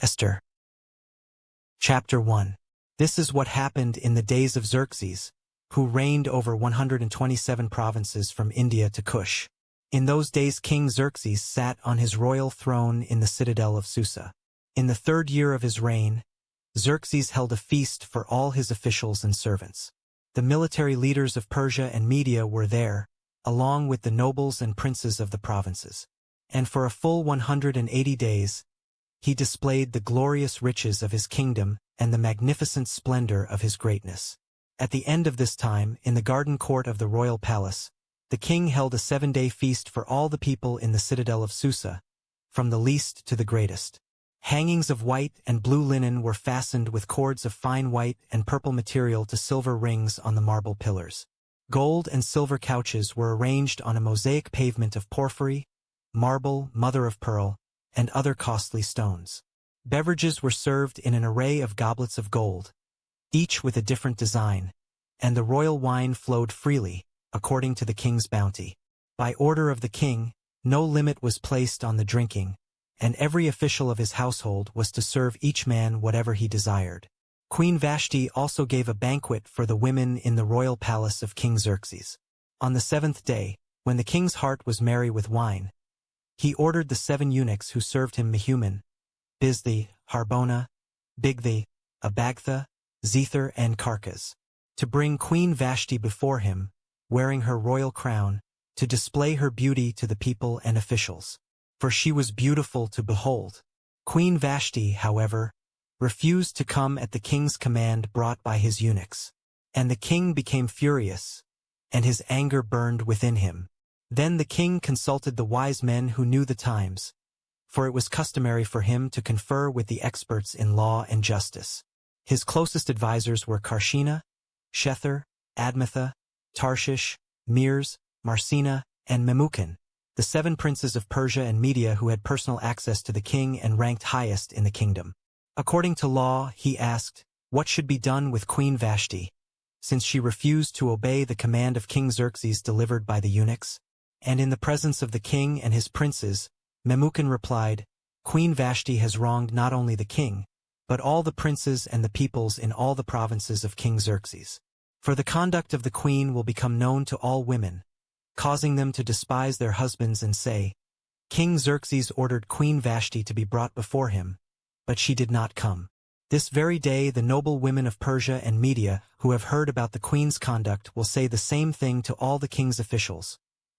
Esther. Chapter 1. This is what happened in the days of Xerxes, who reigned over 127 provinces from India to Kush. In those days King Xerxes sat on his royal throne in the citadel of Susa. In the 3rd year of his reign, Xerxes held a feast for all his officials and servants. The military leaders of Persia and Media were there, along with the nobles and princes of the provinces. And for a full 180 days, he displayed the glorious riches of his kingdom and the magnificent splendor of his greatness. At the end of this time, in the garden court of the royal palace, the king held a 7-day feast for all the people in the citadel of Susa, from the least to the greatest. Hangings of white and blue linen were fastened with cords of fine white and purple material to silver rings on the marble pillars. Gold and silver couches were arranged on a mosaic pavement of porphyry, marble, mother-of-pearl, and other costly stones. Beverages were served in an array of goblets of gold, each with a different design, and the royal wine flowed freely, according to the king's bounty. By order of the king, no limit was placed on the drinking, and every official of his household was to serve each man whatever he desired. Queen Vashti also gave a banquet for the women in the royal palace of King Xerxes. On the 7th day, when the king's heart was merry with wine, he ordered the 7 eunuchs who served him Mehuman, Bizthi, Harbona, Bigthi, Abagtha, Zethar, and Carcas, to bring Queen Vashti before him, wearing her royal crown, to display her beauty to the people and officials. For she was beautiful to behold. Queen Vashti, however, refused to come at the king's command brought by his eunuchs. And the king became furious, and his anger burned within him. Then the king consulted the wise men who knew the times, for it was customary for him to confer with the experts in law and justice. His closest advisers were Karshina, Shethar, Admatha, Tarshish, Meres, Marsina, and Memucan, the 7 princes of Persia and Media who had personal access to the king and ranked highest in the kingdom. According to law, he asked, what should be done with Queen Vashti, since she refused to obey the command of King Xerxes delivered by the eunuchs? And in the presence of the king and his princes, Memucan replied, Queen Vashti has wronged not only the king, but all the princes and the peoples in all the provinces of King Xerxes. For the conduct of the queen will become known to all women, causing them to despise their husbands and say, King Xerxes ordered Queen Vashti to be brought before him, but she did not come. This very day the noble women of Persia and Media who have heard about the queen's conduct will say the same thing to all the king's officials,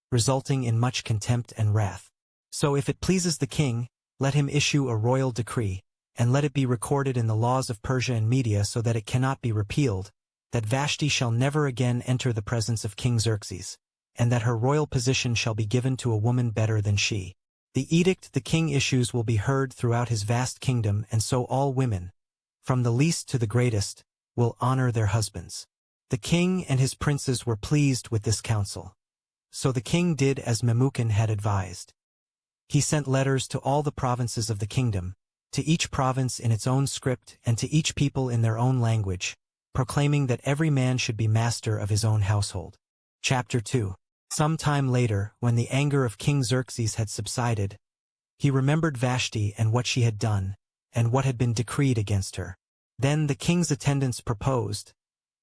resulting in much contempt and wrath. So if it pleases the king, let him issue a royal decree, and let it be recorded in the laws of Persia and Media so that it cannot be repealed, that Vashti shall never again enter the presence of King Xerxes, and that her royal position shall be given to a woman better than she. The edict the king issues will be heard throughout his vast kingdom, and so all women, from the least to the greatest, will honor their husbands. The king and his princes were pleased with this counsel. So the king did as Memucan had advised. He sent letters to all the provinces of the kingdom, to each province in its own script and to each people in their own language, proclaiming that every man should be master of his own household. Chapter 2. Some time later, when the anger of King Xerxes had subsided, he remembered Vashti and what she had done, and what had been decreed against her. Then the king's attendants proposed,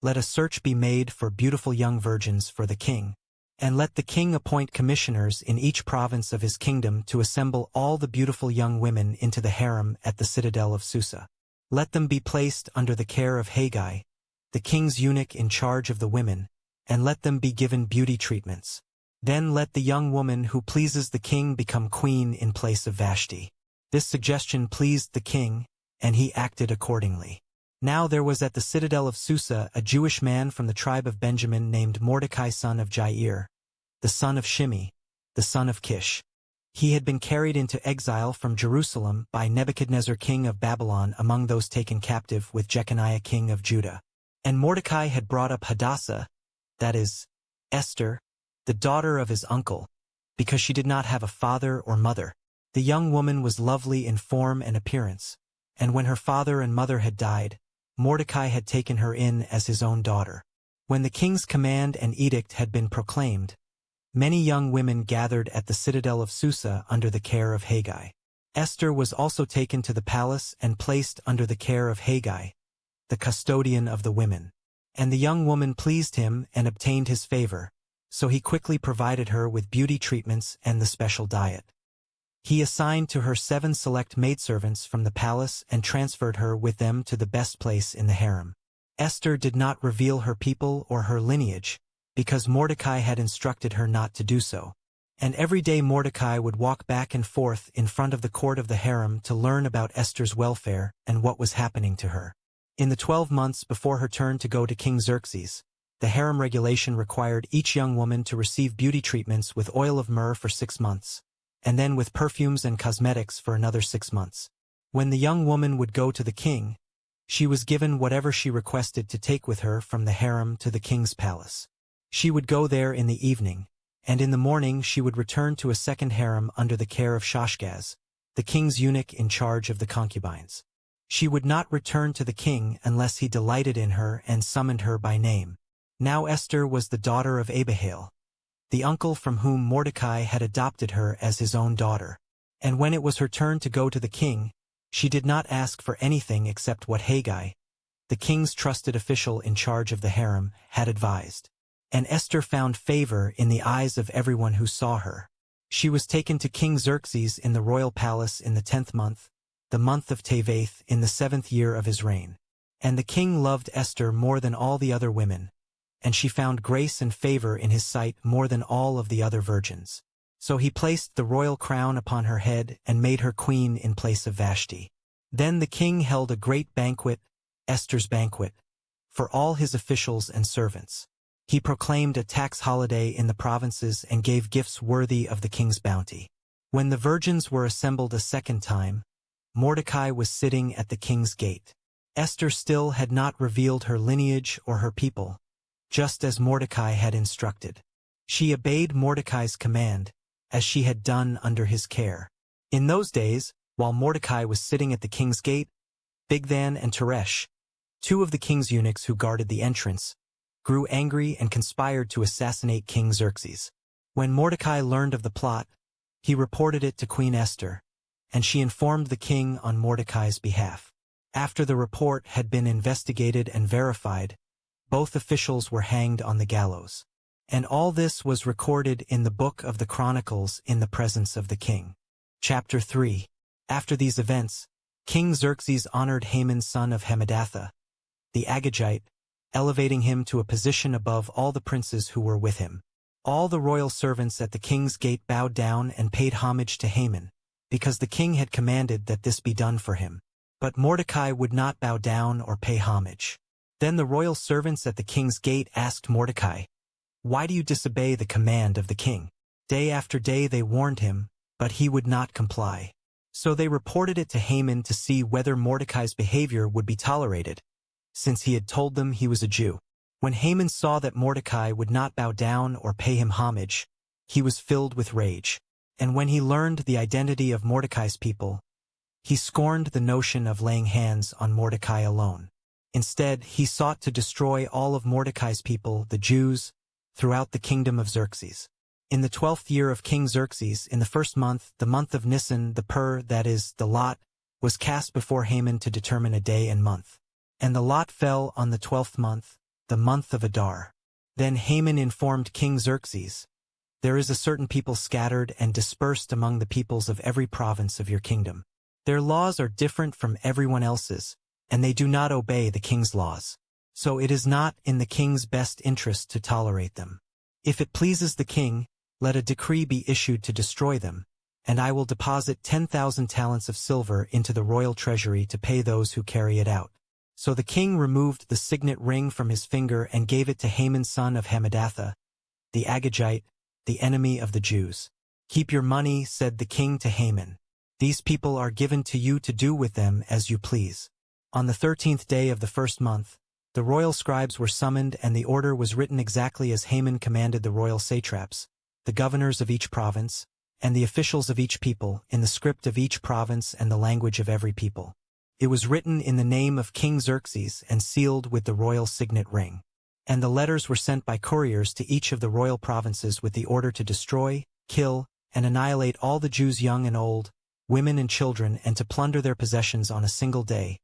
let a search be made for beautiful young virgins for the king, and let the king appoint commissioners in each province of his kingdom to assemble all the beautiful young women into the harem at the citadel of Susa. Let them be placed under the care of Haggai, the king's eunuch in charge of the women, and let them be given beauty treatments. Then let the young woman who pleases the king become queen in place of Vashti. This suggestion pleased the king, and he acted accordingly. Now there was at the citadel of Susa a Jewish man from the tribe of Benjamin named Mordecai son of Jair, the son of Shimei, the son of Kish. He had been carried into exile from Jerusalem by Nebuchadnezzar king of Babylon among those taken captive with Jeconiah king of Judah. And Mordecai had brought up Hadassah, that is, Esther, the daughter of his uncle, because she did not have a father or mother. The young woman was lovely in form and appearance, and when her father and mother had died, Mordecai had taken her in as his own daughter. When the king's command and edict had been proclaimed, many young women gathered at the citadel of Susa under the care of Haggai. Esther was also taken to the palace and placed under the care of Haggai, the custodian of the women. And the young woman pleased him and obtained his favor, so he quickly provided her with beauty treatments and the special diet. He assigned to her 7 select maidservants from the palace and transferred her with them to the best place in the harem. Esther did not reveal her people or her lineage, because Mordecai had instructed her not to do so. And every day Mordecai would walk back and forth in front of the court of the harem to learn about Esther's welfare and what was happening to her. In the 12 months before her turn to go to King Xerxes, the harem regulation required each young woman to receive beauty treatments with oil of myrrh for 6 months, and then with perfumes and cosmetics for another 6 months. When the young woman would go to the king, she was given whatever she requested to take with her from the harem to the king's palace. She would go there in the evening, and in the morning she would return to a second harem under the care of Shashgaz, the king's eunuch in charge of the concubines. She would not return to the king unless he delighted in her and summoned her by name. Now Esther was the daughter of Abihail, the uncle from whom Mordecai had adopted her as his own daughter. And when it was her turn to go to the king, she did not ask for anything except what Haggai, the king's trusted official in charge of the harem, had advised. And Esther found favor in the eyes of everyone who saw her. She was taken to King Xerxes in the royal palace in the 10th month, the month of Tevath, in the 7th year of his reign. And the king loved Esther more than all the other women, and she found grace and favor in his sight more than all of the other virgins. So he placed the royal crown upon her head and made her queen in place of Vashti. Then the king held a great banquet, Esther's banquet, for all his officials and servants. He proclaimed a tax holiday in the provinces and gave gifts worthy of the king's bounty. When the virgins were assembled a second time, Mordecai was sitting at the king's gate. Esther still had not revealed her lineage or her people, just as Mordecai had instructed. She obeyed Mordecai's command, as she had done under his care. In those days, while Mordecai was sitting at the king's gate, Bigthan and Teresh, 2 of the king's eunuchs who guarded the entrance, grew angry and conspired to assassinate King Xerxes. When Mordecai learned of the plot, he reported it to Queen Esther, and she informed the king on Mordecai's behalf. After the report had been investigated and verified, both officials were hanged on the gallows. And all this was recorded in the book of the Chronicles in the presence of the king. Chapter 3. After these events, King Xerxes honored Haman son of Hammedatha, the Agagite, elevating him to a position above all the princes who were with him. All the royal servants at the king's gate bowed down and paid homage to Haman, because the king had commanded that this be done for him. But Mordecai would not bow down or pay homage. Then the royal servants at the king's gate asked Mordecai, "Why do you disobey the command of the king?" Day after day they warned him, but he would not comply. So they reported it to Haman to see whether Mordecai's behavior would be tolerated, since he had told them he was a Jew. When Haman saw that Mordecai would not bow down or pay him homage, he was filled with rage. And when he learned the identity of Mordecai's people, he scorned the notion of laying hands on Mordecai alone. Instead, he sought to destroy all of Mordecai's people, the Jews, throughout the kingdom of Xerxes. In the 12th year of King Xerxes, in the 1st month, the month of Nisan, the pur, that is, the lot, was cast before Haman to determine a day and month. And the lot fell on the 12th month, the month of Adar. Then Haman informed King Xerxes, "There is a certain people scattered and dispersed among the peoples of every province of your kingdom. Their laws are different from everyone else's, and they do not obey the king's laws. So it is not in the king's best interest to tolerate them. If it pleases the king, let a decree be issued to destroy them, and I will deposit 10,000 talents of silver into the royal treasury to pay those who carry it out." So the king removed the signet ring from his finger and gave it to Haman son of Hammedatha, the Agagite, the enemy of the Jews. "Keep your money," said the king to Haman. "These people are given to you to do with them as you please." On the 13th day of the 1st month, the royal scribes were summoned, and the order was written exactly as Haman commanded the royal satraps, the governors of each province, and the officials of each people, in the script of each province and the language of every people. It was written in the name of King Xerxes and sealed with the royal signet ring. And the letters were sent by couriers to each of the royal provinces with the order to destroy, kill, and annihilate all the Jews young and old, women and children, and to plunder their possessions on a single day,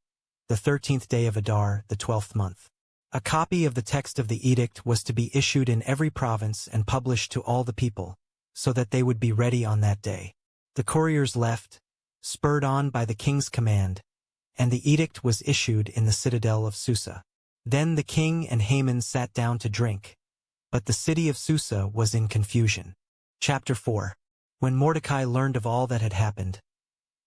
the 13th day of Adar, the 12th month. A copy of the text of the edict was to be issued in every province and published to all the people, so that they would be ready on that day. The couriers left, spurred on by the king's command, and the edict was issued in the citadel of Susa. Then the king and Haman sat down to drink, but the city of Susa was in confusion. Chapter 4. When Mordecai learned of all that had happened,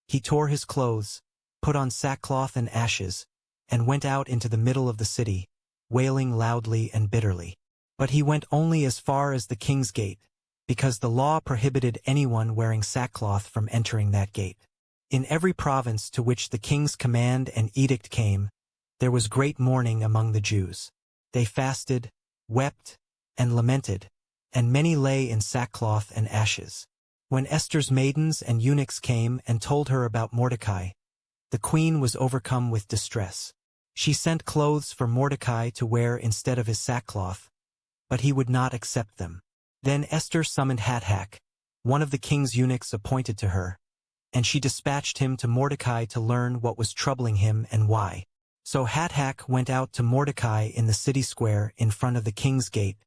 he tore his clothes, put on sackcloth and ashes, and went out into the middle of the city, wailing loudly and bitterly. But he went only as far as the king's gate, because the law prohibited anyone wearing sackcloth from entering that gate. In every province to which the king's command and edict came, there was great mourning among the Jews. They fasted, wept, and lamented, and many lay in sackcloth and ashes. When Esther's maidens and eunuchs came and told her about Mordecai, the queen was overcome with distress. She sent clothes for Mordecai to wear instead of his sackcloth, but he would not accept them. Then Esther summoned Hathach, one of the king's eunuchs appointed to her, and she dispatched him to Mordecai to learn what was troubling him and why. So Hathach went out to Mordecai in the city square in front of the king's gate,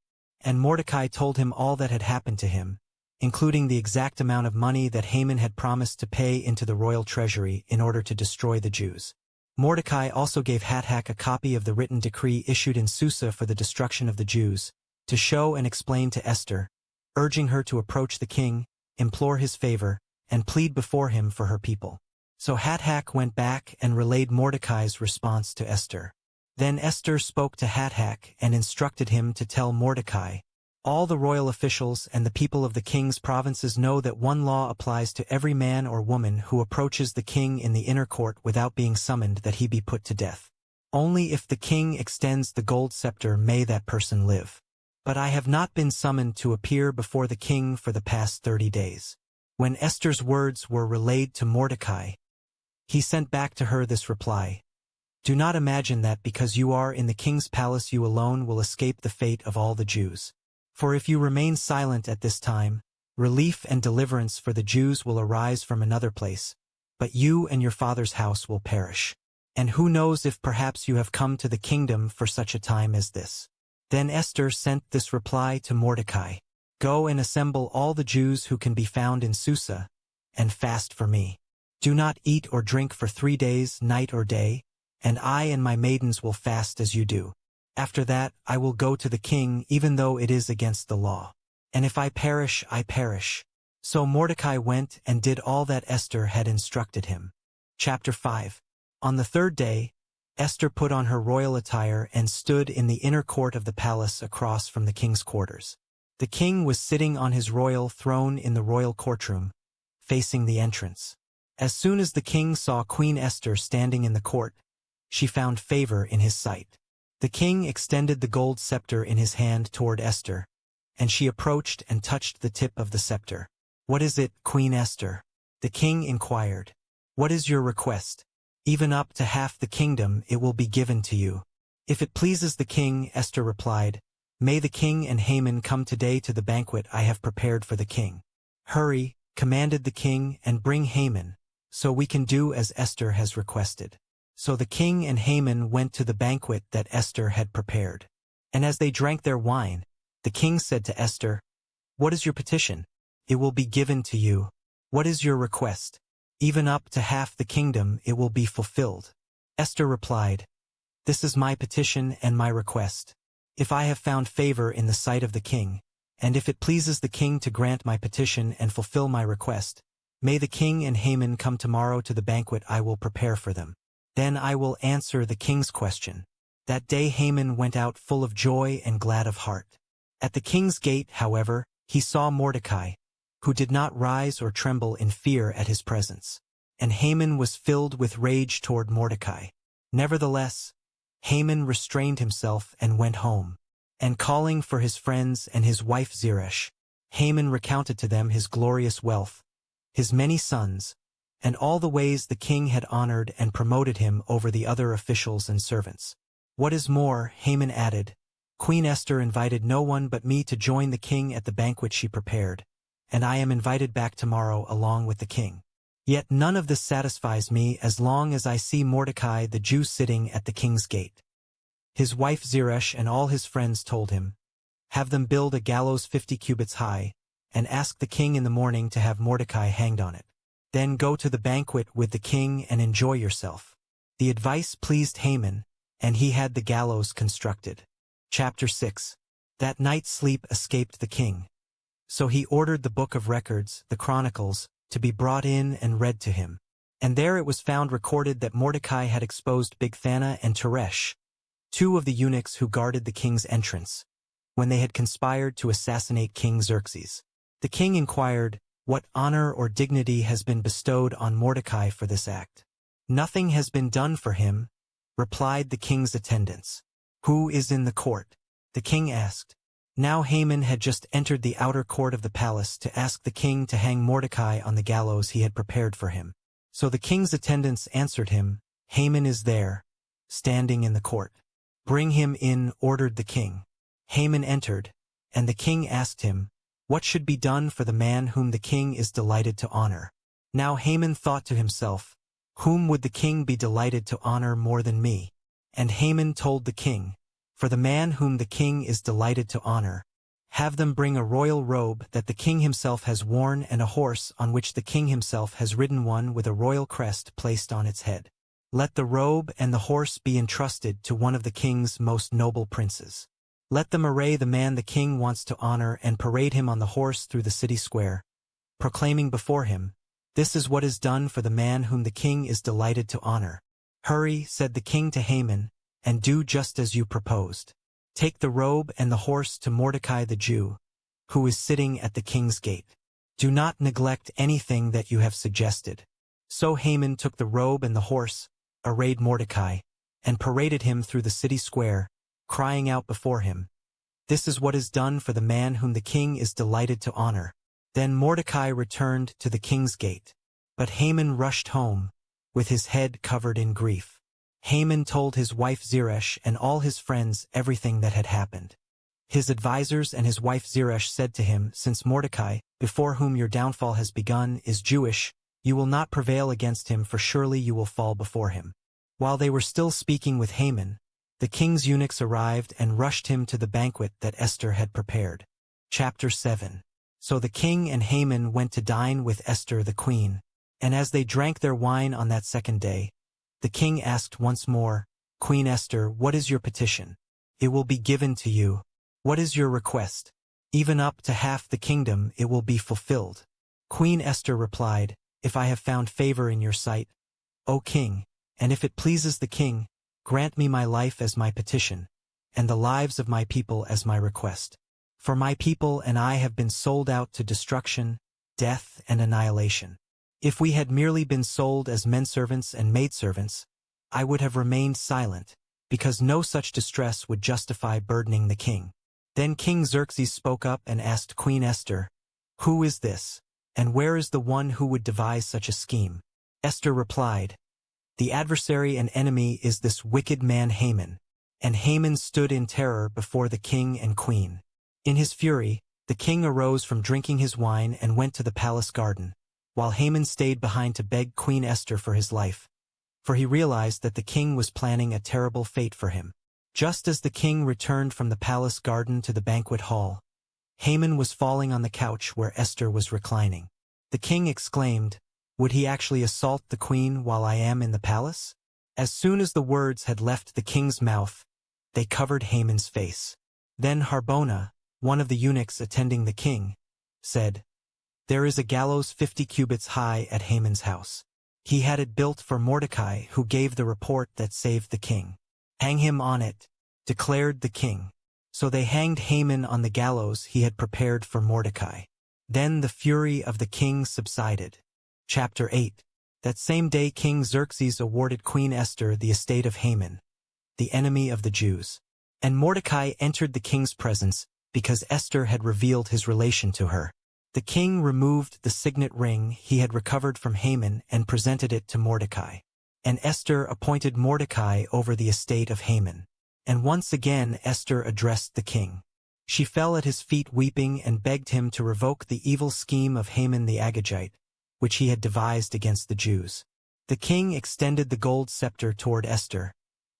and Mordecai told him all that had happened to him, including the exact amount of money that Haman had promised to pay into the royal treasury in order to destroy the Jews. Mordecai also gave Hathach a copy of the written decree issued in Susa for the destruction of the Jews, to show and explain to Esther, urging her to approach the king, implore his favor, and plead before him for her people. So Hathach went back and relayed Mordecai's response to Esther. Then Esther spoke to Hathach and instructed him to tell Mordecai, "All the royal officials and the people of the king's provinces know that one law applies to every man or woman who approaches the king in the inner court without being summoned, that he be put to death. Only if the king extends the gold scepter may that person live. But I have not been summoned to appear before the king for the past 30 days. When Esther's words were relayed to Mordecai, he sent back to her this reply: "Do not imagine that because you are in the king's palace you alone will escape the fate of all the Jews. For if you remain silent at this time, relief and deliverance for the Jews will arise from another place, but you and your father's house will perish. And who knows if perhaps you have come to the kingdom for such a time as this." Then Esther sent this reply to Mordecai: "Go and assemble all the Jews who can be found in Susa, and fast for me. Do not eat or drink for 3 days, night or day, and I and my maidens will fast as you do. After that I will go to the king even though it is against the law. And if I perish, I perish." So Mordecai went and did all that Esther had instructed him. Chapter 5. On the 3rd day, Esther put on her royal attire and stood in the inner court of the palace across from the king's quarters. The king was sitting on his royal throne in the royal courtroom, facing the entrance. As soon as the king saw Queen Esther standing in the court, she found favor in his sight. The king extended the gold scepter in his hand toward Esther, and she approached and touched the tip of the scepter. "What is it, Queen Esther?" the king inquired. "What is your request? Even up to half the kingdom it will be given to you." "If it pleases the king," Esther replied, "may the king and Haman come today to the banquet I have prepared for the king." "Hurry," commanded the king, "and bring Haman, so we can do as Esther has requested." So the king and Haman went to the banquet that Esther had prepared. And as they drank their wine, the king said to Esther, "What is your petition? It will be given to you. What is your request? Even up to half the kingdom it will be fulfilled." Esther replied, "This is my petition and my request. If I have found favor in the sight of the king, and if it pleases the king to grant my petition and fulfill my request, may the king and Haman come tomorrow to the banquet I will prepare for them. Then I will answer the king's question." That day Haman went out full of joy and glad of heart. At the king's gate, however, he saw Mordecai, who did not rise or tremble in fear at his presence. And Haman was filled with rage toward Mordecai. Nevertheless, Haman restrained himself and went home. And calling for his friends and his wife Zeresh, Haman recounted to them his glorious wealth, his many sons, and all the ways the king had honored and promoted him over the other officials and servants. "What is more," Haman added, "Queen Esther invited no one but me to join the king at the banquet she prepared, and I am invited back tomorrow along with the king. Yet none of this satisfies me as long as I see Mordecai the Jew sitting at the king's gate." His wife Zeresh and all his friends told him, "Have them build a gallows 50 cubits high, and ask the king in the morning to have Mordecai hanged on it. Then go to the banquet with the king and enjoy yourself." The advice pleased Haman, and he had the gallows constructed. Chapter 6. That night sleep escaped the king. So he ordered the book of records, the Chronicles, to be brought in and read to him. And there it was found recorded that Mordecai had exposed Bigthana and Teresh, two of the eunuchs who guarded the king's entrance, when they had conspired to assassinate King Xerxes. The king inquired, "What honor or dignity has been bestowed on Mordecai for this act?" "Nothing has been done for him," replied the king's attendants. "Who is in the court?" the king asked. Now Haman had just entered the outer court of the palace to ask the king to hang Mordecai on the gallows he had prepared for him. So the king's attendants answered him, "Haman is there, standing in the court." "Bring him in," ordered the king. Haman entered, and the king asked him, "What should be done for the man whom the king is delighted to honor?" Now Haman thought to himself, "Whom would the king be delighted to honor more than me?" And Haman told the king, "For the man whom the king is delighted to honor, have them bring a royal robe that the king himself has worn and a horse on which the king himself has ridden, one with a royal crest placed on its head. Let the robe and the horse be entrusted to one of the king's most noble princes. Let them array the man the king wants to honor and parade him on the horse through the city square, proclaiming before him, 'This is what is done for the man whom the king is delighted to honor.'" "Hurry," said the king to Haman, "and do just as you proposed. Take the robe and the horse to Mordecai the Jew, who is sitting at the king's gate. Do not neglect anything that you have suggested." So Haman took the robe and the horse, arrayed Mordecai, and paraded him through the city square, crying out before him, "This is what is done for the man whom the king is delighted to honor." Then Mordecai returned to the king's gate, but Haman rushed home, with his head covered in grief. Haman told his wife Zeresh and all his friends everything that had happened. His advisers and his wife Zeresh said to him, "Since Mordecai, before whom your downfall has begun, is Jewish, you will not prevail against him, for surely you will fall before him." While they were still speaking with Haman, the king's eunuchs arrived and rushed him to the banquet that Esther had prepared. Chapter 7. So the king and Haman went to dine with Esther the queen, and as they drank their wine on that second day, the king asked once more, "Queen Esther, what is your petition?" "It will be given to you." "What is your request?" "Even up to half the kingdom it will be fulfilled." Queen Esther replied, "If I have found favor in your sight, O king, and if it pleases the king, grant me my life as my petition, and the lives of my people as my request. For my people and I have been sold out to destruction, death, and annihilation. If we had merely been sold as menservants and maidservants, I would have remained silent, because no such distress would justify burdening the king." Then King Xerxes spoke up and asked Queen Esther, "Who is this, and where is the one who would devise such a scheme?" Esther replied, "The adversary and enemy is this wicked man Haman." And Haman stood in terror before the king and queen. In his fury, the king arose from drinking his wine and went to the palace garden, while Haman stayed behind to beg Queen Esther for his life, for he realized that the king was planning a terrible fate for him. Just as the king returned from the palace garden to the banquet hall, Haman was falling on the couch where Esther was reclining. The king exclaimed, "Would he actually assault the queen while I am in the palace?" As soon as the words had left the king's mouth, they covered Haman's face. Then Harbona, one of the eunuchs attending the king, said, "There is a gallows 50 cubits high at Haman's house. He had it built for Mordecai, who gave the report that saved the king. Hang him on it," declared the king. So they hanged Haman on the gallows he had prepared for Mordecai. Then the fury of the king subsided. Chapter 8. That same day King Xerxes awarded Queen Esther the estate of Haman, the enemy of the Jews. And Mordecai entered the king's presence because Esther had revealed his relation to her. The king removed the signet ring he had recovered from Haman and presented it to Mordecai. And Esther appointed Mordecai over the estate of Haman. And once again Esther addressed the king. She fell at his feet weeping and begged him to revoke the evil scheme of Haman the Agagite, which he had devised against the Jews. The king extended the gold scepter toward Esther,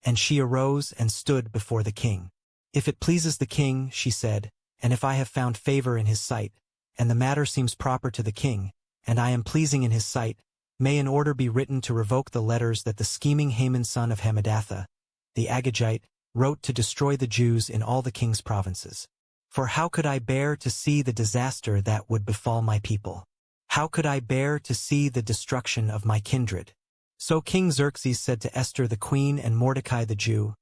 and she arose and stood before the king. "If it pleases the king," she said, "and if I have found favor in his sight, and the matter seems proper to the king, and I am pleasing in his sight, may an order be written to revoke the letters that the scheming Haman son of Hammedatha, the Agagite, wrote to destroy the Jews in all the king's provinces. For how could I bear to see the disaster that would befall my people? How could I bear to see the destruction of my kindred?" So King Xerxes said to Esther the queen and Mordecai the Jew,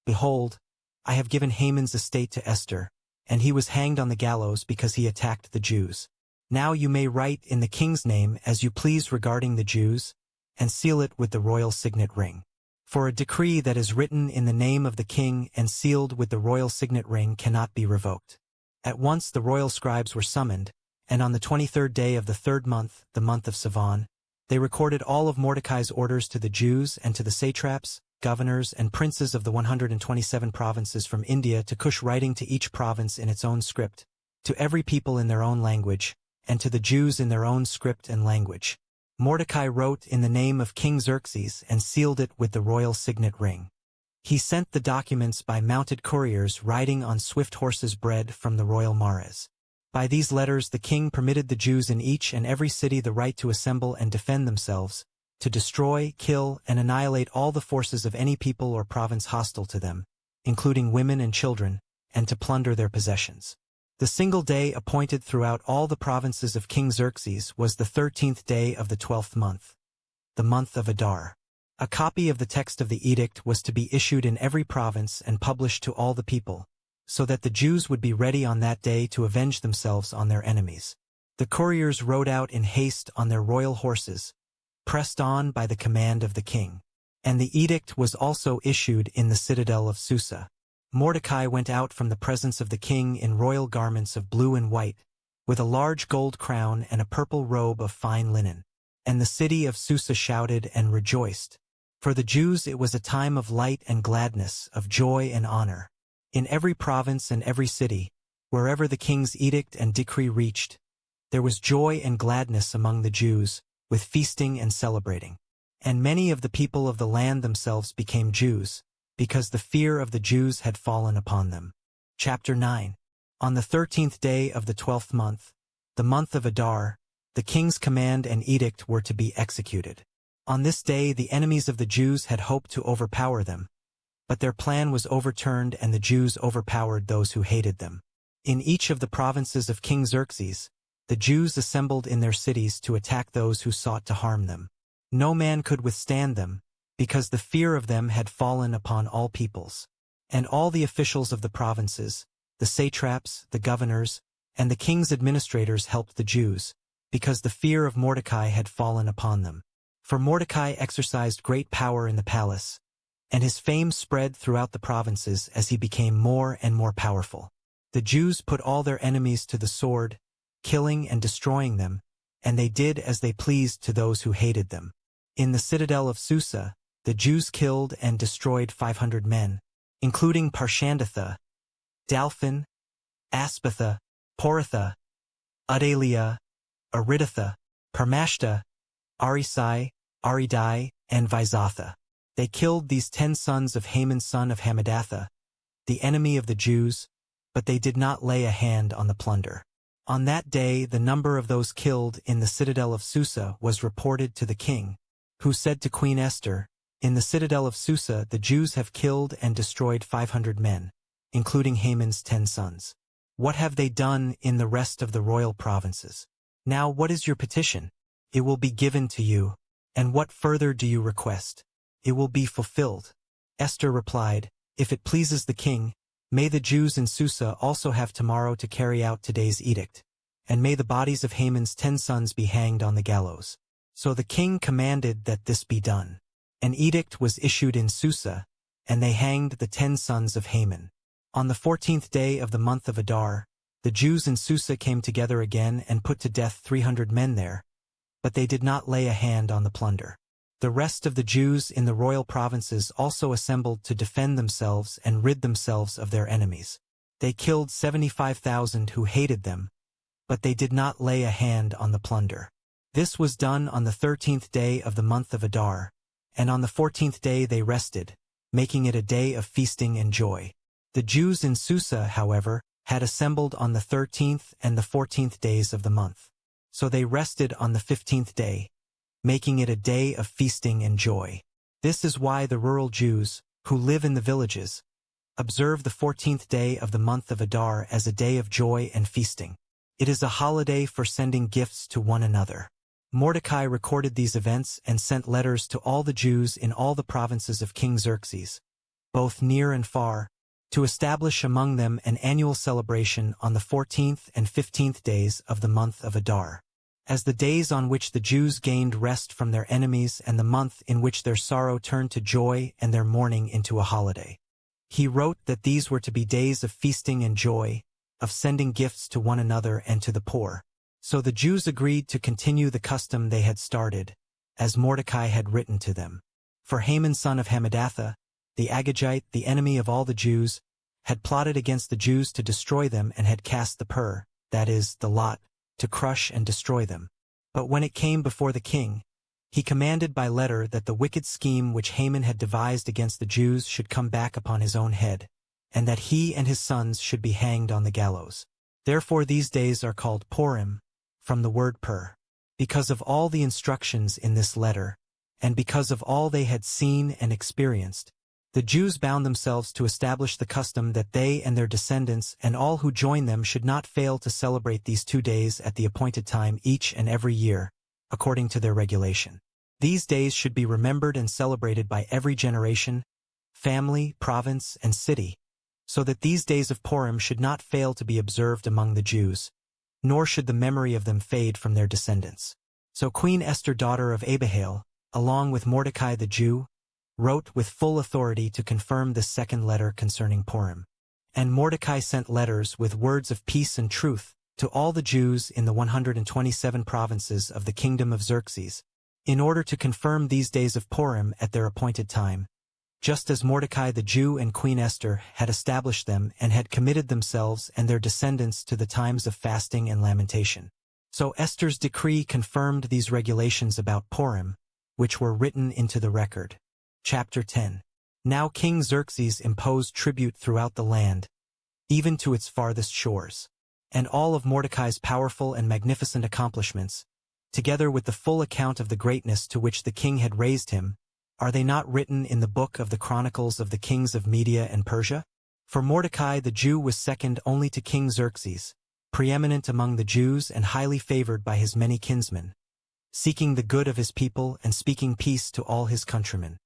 "Behold, I have given Haman's estate to Esther, and he was hanged on the gallows because he attacked the Jews. Now you may write in the king's name as you please regarding the Jews, and seal it with the royal signet ring. For a decree that is written in the name of the king and sealed with the royal signet ring cannot be revoked." At once the royal scribes were summoned, and on the 23rd day of the 3rd month, the month of Sivan, they recorded all of Mordecai's orders to the Jews and to the satraps, governors, and princes of the 127 provinces from India to Cush, writing to each province in its own script, to every people in their own language, and to the Jews in their own script and language. Mordecai wrote in the name of King Xerxes and sealed it with the royal signet ring. He sent the documents by mounted couriers riding on swift horses bred from the royal mares. By these letters the king permitted the Jews in each and every city the right to assemble and defend themselves, to destroy, kill, and annihilate all the forces of any people or province hostile to them, including women and children, and to plunder their possessions. The single day appointed throughout all the provinces of King Xerxes was the 13th day of the 12th month, the month of Adar. A copy of the text of the edict was to be issued in every province and published to all the people, so that the Jews would be ready on that day to avenge themselves on their enemies. The couriers rode out in haste on their royal horses, pressed on by the command of the king. And the edict was also issued in the citadel of Susa. Mordecai went out from the presence of the king in royal garments of blue and white, with a large gold crown and a purple robe of fine linen. And the city of Susa shouted and rejoiced. For the Jews it was a time of light and gladness, of joy and honor. In every province and every city, wherever the king's edict and decree reached, there was joy and gladness among the Jews, with feasting and celebrating. And many of the people of the land themselves became Jews, because the fear of the Jews had fallen upon them. Chapter 9. On the 13th day of the 12th month, the month of Adar, the king's command and edict were to be executed. On this day the enemies of the Jews had hoped to overpower them, but their plan was overturned and the Jews overpowered those who hated them. In each of the provinces of King Xerxes, the Jews assembled in their cities to attack those who sought to harm them. No man could withstand them, because the fear of them had fallen upon all peoples. And all the officials of the provinces, the satraps, the governors, and the king's administrators helped the Jews, because the fear of Mordecai had fallen upon them. For Mordecai exercised great power in the palace, and his fame spread throughout the provinces as he became more and more powerful. The Jews put all their enemies to the sword, killing and destroying them, and they did as they pleased to those who hated them. In the citadel of Susa, the Jews killed and destroyed 500 men, including Parshandatha, Dalphon, Aspatha, Poratha, Adalia, Aridatha, Parmashta, Arisai, Aridai, and Vizatha. They killed these 10 sons of Haman son of Hammedatha, the enemy of the Jews, but they did not lay a hand on the plunder. On that day the number of those killed in the citadel of Susa was reported to the king, who said to Queen Esther, "In the citadel of Susa the Jews have killed and destroyed 500 men, including Haman's 10 sons. What have they done in the rest of the royal provinces? Now what is your petition? It will be given to you. And what further do you request? It will be fulfilled." Esther replied, "If it pleases the king, may the Jews in Susa also have tomorrow to carry out today's edict, and may the bodies of Haman's 10 sons be hanged on the gallows." So the king commanded that this be done. An edict was issued in Susa, and they hanged the 10 sons of Haman. On the 14th day of the month of Adar, the Jews in Susa came together again and put to death 300 men there, but they did not lay a hand on the plunder. The rest of the Jews in the royal provinces also assembled to defend themselves and rid themselves of their enemies. They killed 75,000 who hated them, but they did not lay a hand on the plunder. This was done on the 13th day of the month of Adar, and on the 14th day they rested, making it a day of feasting and joy. The Jews in Susa, however, had assembled on the 13th and the 14th days of the month. So they rested on the 15th day, making it a day of feasting and joy. This is why the rural Jews, who live in the villages, observe the 14th day of the month of Adar as a day of joy and feasting. It is a holiday for sending gifts to one another. Mordecai recorded these events and sent letters to all the Jews in all the provinces of King Xerxes, both near and far, to establish among them an annual celebration on the 14th and 15th days of the month of Adar, as the days on which the Jews gained rest from their enemies and the month in which their sorrow turned to joy and their mourning into a holiday. He wrote that these were to be days of feasting and joy, of sending gifts to one another and to the poor. So the Jews agreed to continue the custom they had started, as Mordecai had written to them. For Haman son of Hammedatha, the Agagite, the enemy of all the Jews, had plotted against the Jews to destroy them and had cast the pur, that is, the lot, to crush and destroy them. But when it came before the king, he commanded by letter that the wicked scheme which Haman had devised against the Jews should come back upon his own head, and that he and his sons should be hanged on the gallows. Therefore these days are called Purim, from the word pur, because of all the instructions in this letter, and because of all they had seen and experienced. The Jews bound themselves to establish the custom that they and their descendants and all who join them should not fail to celebrate these 2 days at the appointed time each and every year, according to their regulation. These days should be remembered and celebrated by every generation, family, province, and city, so that these days of Purim should not fail to be observed among the Jews, nor should the memory of them fade from their descendants. So Queen Esther, daughter of Abihail, along with Mordecai the Jew, wrote with full authority to confirm this second letter concerning Purim. And Mordecai sent letters with words of peace and truth to all the Jews in the 127 provinces of the kingdom of Xerxes, in order to confirm these days of Purim at their appointed time, just as Mordecai the Jew and Queen Esther had established them and had committed themselves and their descendants to the times of fasting and lamentation. So Esther's decree confirmed these regulations about Purim, which were written into the record. Chapter 10. Now King Xerxes imposed tribute throughout the land, even to its farthest shores. And all of Mordecai's powerful and magnificent accomplishments, together with the full account of the greatness to which the king had raised him, are they not written in the book of the Chronicles of the kings of Media and Persia? For Mordecai the Jew was second only to King Xerxes, preeminent among the Jews and highly favored by his many kinsmen, seeking the good of his people and speaking peace to all his countrymen.